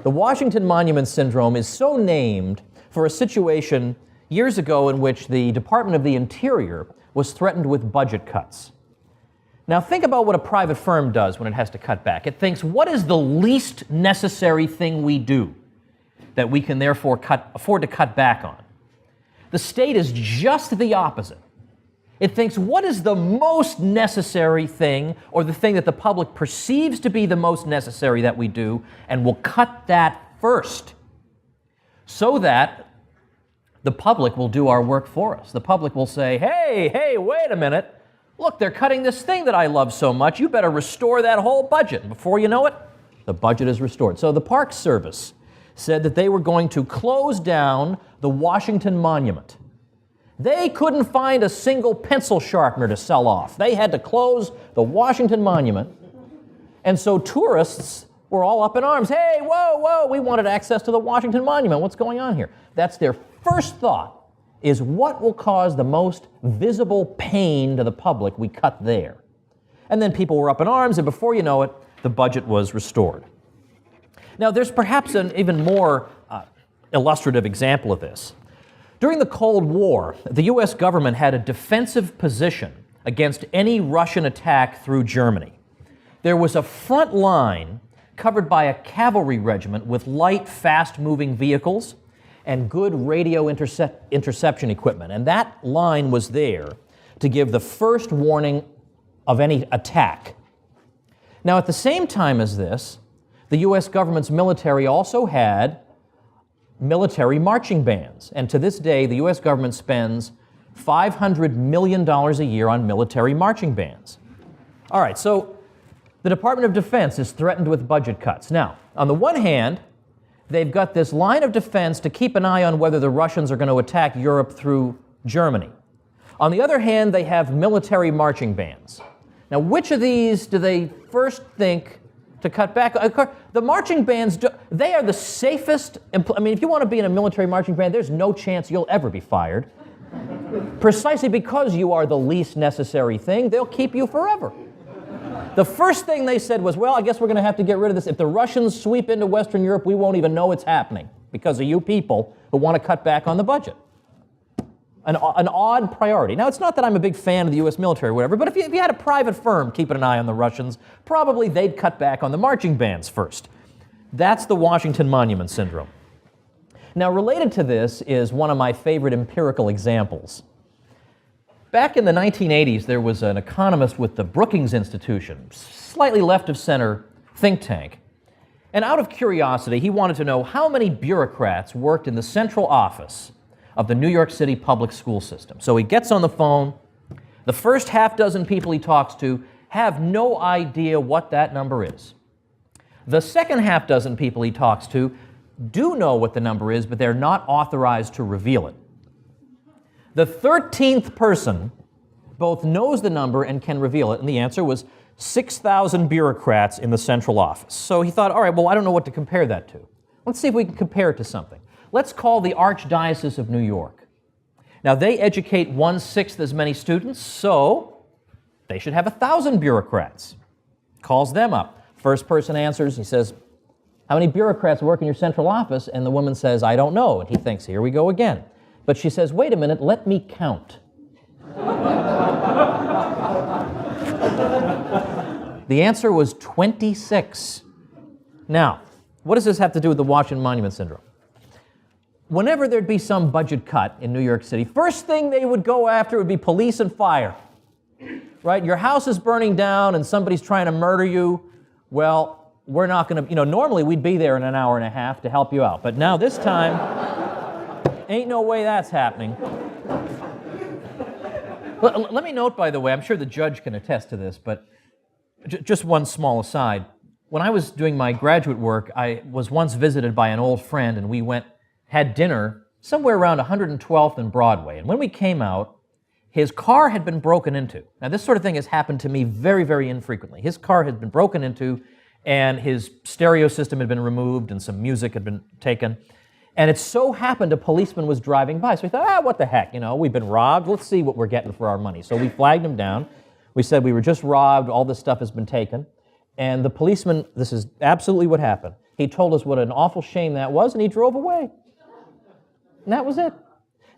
The Washington Monument Syndrome is so named for a situation years ago in which the Department of the Interior was threatened with budget cuts. Now think about what a private firm does when it has to cut back. It thinks, what is the least necessary thing we do that we can therefore afford to cut back on? The state is just the opposite. It thinks, what is the most necessary thing, or the thing that the public perceives to be the most necessary that we do, and we'll cut that first, so that the public will do our work for us. The public will say, hey, wait a minute. Look, they're cutting this thing that I love so much. You better restore that whole budget. And before you know it, the budget is restored. So the Park Service said that they were going to close down the Washington Monument. They couldn't find a single pencil sharpener to sell off. They had to close the Washington Monument. And so tourists were all up in arms. Hey, whoa, we wanted access to the Washington Monument. What's going on here? That's their first thought, is what will cause the most visible pain to the public we cut there. And then people were up in arms, and before you know it, the budget was restored. Now, there's perhaps an even more illustrative example of this. During the Cold War, the U.S. government had a defensive position against any Russian attack through Germany. There was a front line covered by a cavalry regiment with light, fast-moving vehicles and good radio interception equipment. And that line was there to give the first warning of any attack. Now, at the same time as this, the U.S. government's military also had military marching bands. And to this day, the U.S. government spends $500 million a year on military marching bands. All right, so the Department of Defense is threatened with budget cuts. Now, on the one hand, they've got this line of defense to keep an eye on whether the Russians are going to attack Europe through Germany. On the other hand, they have military marching bands. Now, which of these do they first think to cut back? The marching bands, they are the safest. I mean, if you want to be in a military marching band, there's no chance you'll ever be fired. Precisely because you are the least necessary thing, they'll keep you forever. The first thing they said was, well, I guess we're going to have to get rid of this. If the Russians sweep into Western Europe, we won't even know it's happening because of you people who want to cut back on the budget. An odd priority. Now, it's not that I'm a big fan of the U.S. military or whatever, but if you had a private firm keeping an eye on the Russians, probably they'd cut back on the marching bands first. That's the Washington Monument Syndrome. Now, related to this is one of my favorite empirical examples. Back in the 1980s, there was an economist with the Brookings Institution, slightly left of center think tank. And out of curiosity, he wanted to know how many bureaucrats worked in the central office of the New York City public school system. So he gets on the phone. The first half dozen people he talks to have no idea what that number is. The second half dozen people he talks to do know what the number is, but they're not authorized to reveal it. The 13th person both knows the number and can reveal it, and the answer was 6,000 bureaucrats in the central office. So he thought, all right, well, I don't know what to compare that to. Let's see if we can compare it to something. Let's call the Archdiocese of New York. Now, they educate 1/6 as many students, so they should have 1,000 bureaucrats. Calls them up. First person answers, he says, how many bureaucrats work in your central office? And the woman says, I don't know. And he thinks, here we go again. But she says, wait a minute, let me count. The answer was 26. Now, what does this have to do with the Washington Monument Syndrome? Whenever there'd be some budget cut in New York City, first thing they would go after would be police and fire. Right? Your house is burning down and somebody's trying to murder you. Well, we're not going to, normally we'd be there in an hour and a half to help you out. But now this time, ain't no way that's happening. Let me note, by the way, I'm sure the judge can attest to this, but just one small aside. When I was doing my graduate work, I was once visited by an old friend, and we had dinner somewhere around 112th and Broadway. And when we came out, his car had been broken into. Now, this sort of thing has happened to me very, very infrequently. His car had been broken into, and his stereo system had been removed, and some music had been taken. And it so happened a policeman was driving by. So we thought, what the heck, we've been robbed. Let's see what we're getting for our money. So we flagged him down. We said we were just robbed. All this stuff has been taken. And the policeman, this is absolutely what happened. He told us what an awful shame that was, and he drove away. And that was it.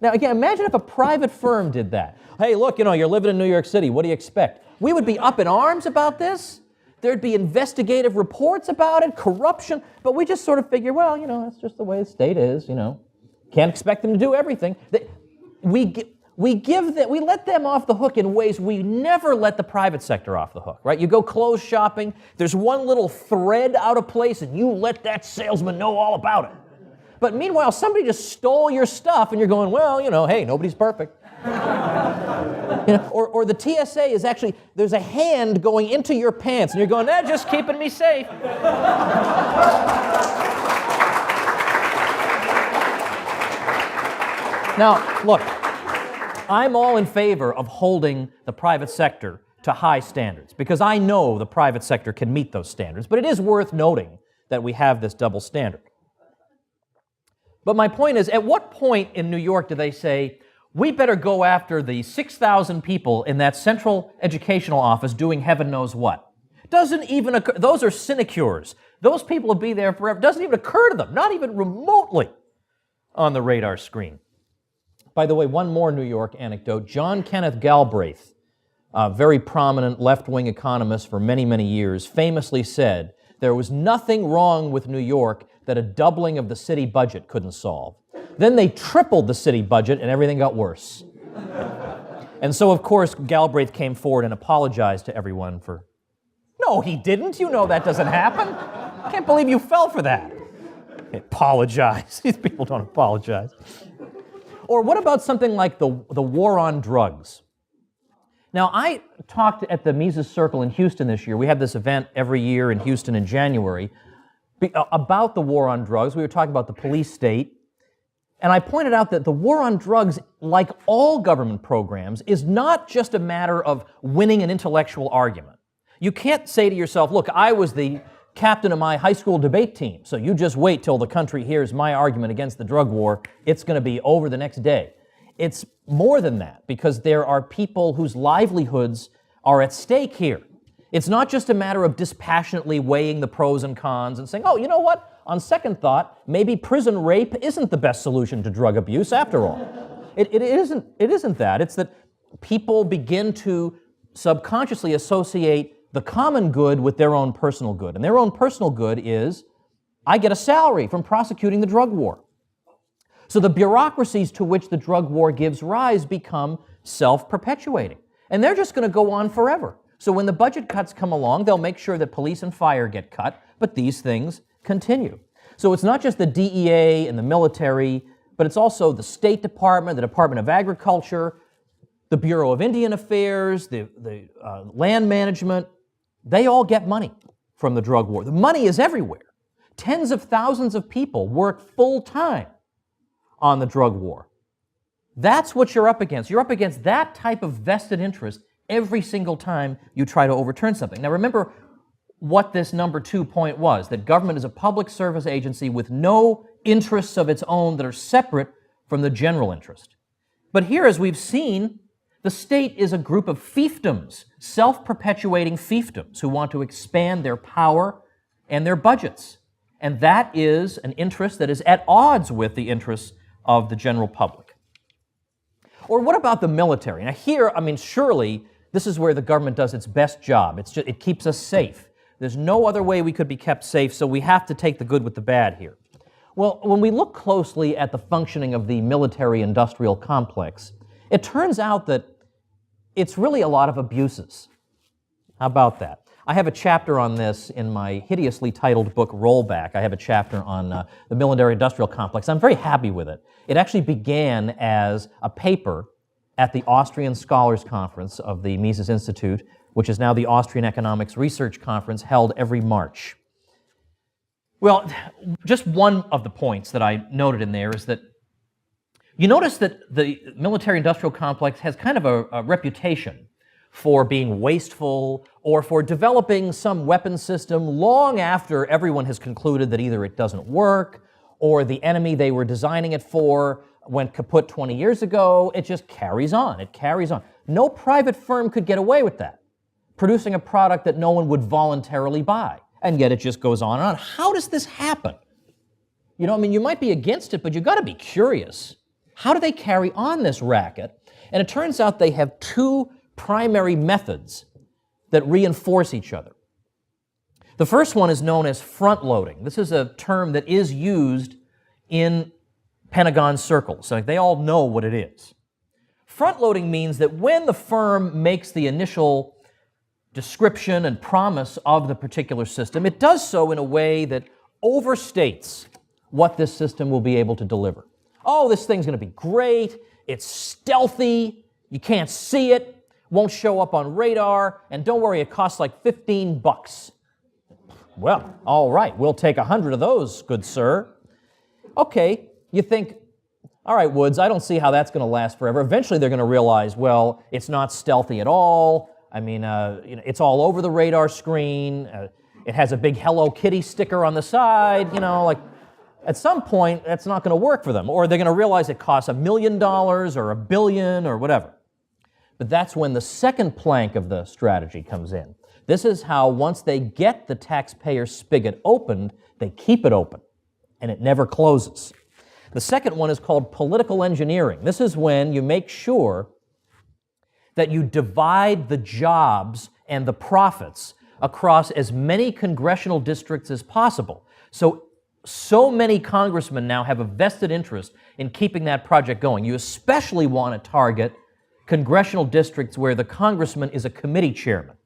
Now, again, imagine if a private firm did that. Hey, look, you're living in New York City. What do you expect? We would be up in arms about this. There'd be investigative reports about it, corruption. But we just sort of figure, well, that's just the way the state is, Can't expect them to do everything. We let them off the hook in ways we never let the private sector off the hook, right? You go clothes shopping, there's one little thread out of place, and you let that salesman know all about it. But meanwhile, somebody just stole your stuff, and you're going, well, hey, nobody's perfect. Or the TSA is actually, there's a hand going into your pants, and you're going, just keeping me safe. Now, look, I'm all in favor of holding the private sector to high standards, because I know the private sector can meet those standards, but it is worth noting that we have this double standard. But my point is, at what point in New York do they say, we better go after the 6,000 people in that central educational office doing heaven knows what? Doesn't even occur. Those are sinecures. Those people will be there forever. Doesn't even occur to them, not even remotely on the radar screen. By the way, one more New York anecdote. John Kenneth Galbraith, a very prominent left-wing economist for many, many years, famously said there was nothing wrong with New York that a doubling of the city budget couldn't solve. Then they tripled the city budget and everything got worse. And so, of course, Galbraith came forward and apologized to everyone for... No, he didn't. You know that doesn't happen. I can't believe you fell for that. Apologize. These people don't apologize. Or what about something like the war on drugs? Now, I talked at the Mises Circle in Houston this year. We have this event every year in Houston in January about the war on drugs. We were talking about the police state. And I pointed out that the war on drugs, like all government programs, is not just a matter of winning an intellectual argument. You can't say to yourself, look, I was the captain of my high school debate team, so you just wait till the country hears my argument against the drug war. It's going to be over the next day. It's more than that, because there are people whose livelihoods are at stake here. It's not just a matter of dispassionately weighing the pros and cons and saying, oh, you know what? On second thought, maybe prison rape isn't the best solution to drug abuse after all. It isn't that. It's that people begin to subconsciously associate the common good with their own personal good. And their own personal good is, I get a salary from prosecuting the drug war. So the bureaucracies to which the drug war gives rise become self-perpetuating. And they're just going to go on forever. So when the budget cuts come along, they'll make sure that police and fire get cut, but these things continue. So it's not just the DEA and the military, but it's also the State Department, the Department of Agriculture, the Bureau of Indian Affairs, the land management. They all get money from the drug war. The money is everywhere. Tens of thousands of people work full-time on the drug war. That's what you're up against. You're up against that type of vested interest every single time you try to overturn something. Now remember what this number 2 point was, that government is a public service agency with no interests of its own that are separate from the general interest. But here, as we've seen, the state is a group of fiefdoms, self-perpetuating fiefdoms who want to expand their power and their budgets. And that is an interest that is at odds with the interests of the general public. Or what about the military? Now here, surely this is where the government does its best job. It keeps us safe. There's no other way we could be kept safe, so we have to take the good with the bad here. Well, when we look closely at the functioning of the military-industrial complex, it turns out that it's really a lot of abuses. How about that? I have a chapter on this in my hideously titled book, Rollback. I have a chapter on the military-industrial complex. I'm very happy with it. It actually began as a paper at the Austrian Scholars Conference of the Mises Institute, which is now the Austrian Economics Research Conference, held every March. Well, just one of the points that I noted in there is that you notice that the military-industrial complex has kind of a reputation for being wasteful or for developing some weapon system long after everyone has concluded that either it doesn't work or the enemy they were designing it for went kaput 20 years ago. It just carries on. It carries on. No private firm could get away with that, producing a product that no one would voluntarily buy. And yet it just goes on and on. How does this happen? You know, I mean, you might be against it, but you've got to be curious. How do they carry on this racket? And it turns out they have two primary methods that reinforce each other. The first one is known as front-loading. This is a term that is used in Pentagon circles, so they all know what it is. Front-loading means that when the firm makes the initial description and promise of the particular system, it does so in a way that overstates what this system will be able to deliver. Oh, this thing's going to be great, it's stealthy, you can't see it, won't show up on radar, and don't worry, it costs like $15. Well, all right, we'll take 100 of those, good sir. Okay, you think, all right, Woods, I don't see how that's going to last forever. Eventually they're going to realize, well, it's not stealthy at all. I mean, it's all over the radar screen. It has a big Hello Kitty sticker on the side. You know, like, at some point, that's not going to work for them. Or they're going to realize it costs $1 million or $1 billion or whatever. But that's when the second plank of the strategy comes in. This is how, once they get the taxpayer spigot opened, they keep it open, and it never closes. The second one is called political engineering. This is when you make sure that you divide the jobs and the profits across as many congressional districts as possible. So many congressmen now have a vested interest in keeping that project going. You especially want to target congressional districts where the congressman is a committee chairman,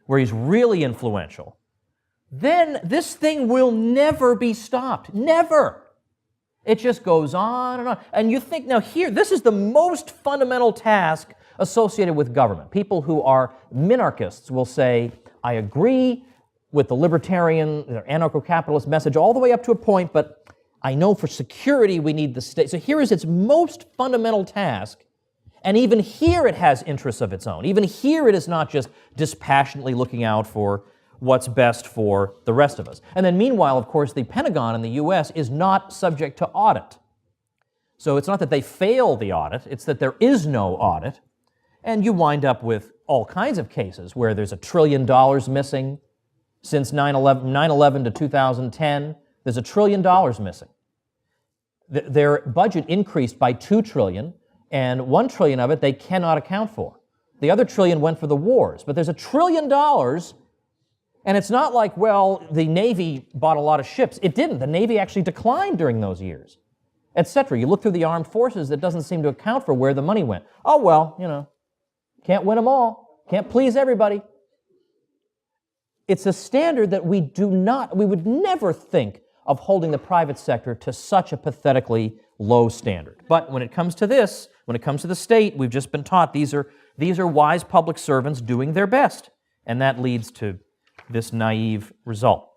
where he's really influential. Then this thing will never be stopped. Never. It just goes on and on. And you think, now here, this is the most fundamental task associated with government. People who are minarchists will say, I agree with the libertarian, anarcho-capitalist message all the way up to a point, but I know for security we need the state. So here is its most fundamental task, and even here it has interests of its own. Even here it is not just dispassionately looking out for what's best for the rest of us. And then meanwhile, of course, the Pentagon in the US is not subject to audit. So it's not that they fail the audit, it's that there is no audit, and you wind up with all kinds of cases where there's $1 trillion missing. Since 9/11 to 2010, there's $1 trillion missing. Their budget increased by $2 trillion, and $1 trillion of it they cannot account for. The other $1 trillion went for the wars, but there's $1 trillion, and it's not like, well, the Navy bought a lot of ships. It didn't. The Navy actually declined during those years, etc. You look through the armed forces, that doesn't seem to account for where the money went. Oh, well, you know, can't win them all. Can't please everybody. It's a standard that we would never think of holding the private sector to such a pathetically low standard. But when it comes to this, when it comes to the state, we've just been taught these are wise public servants doing their best. And that leads to this naive result.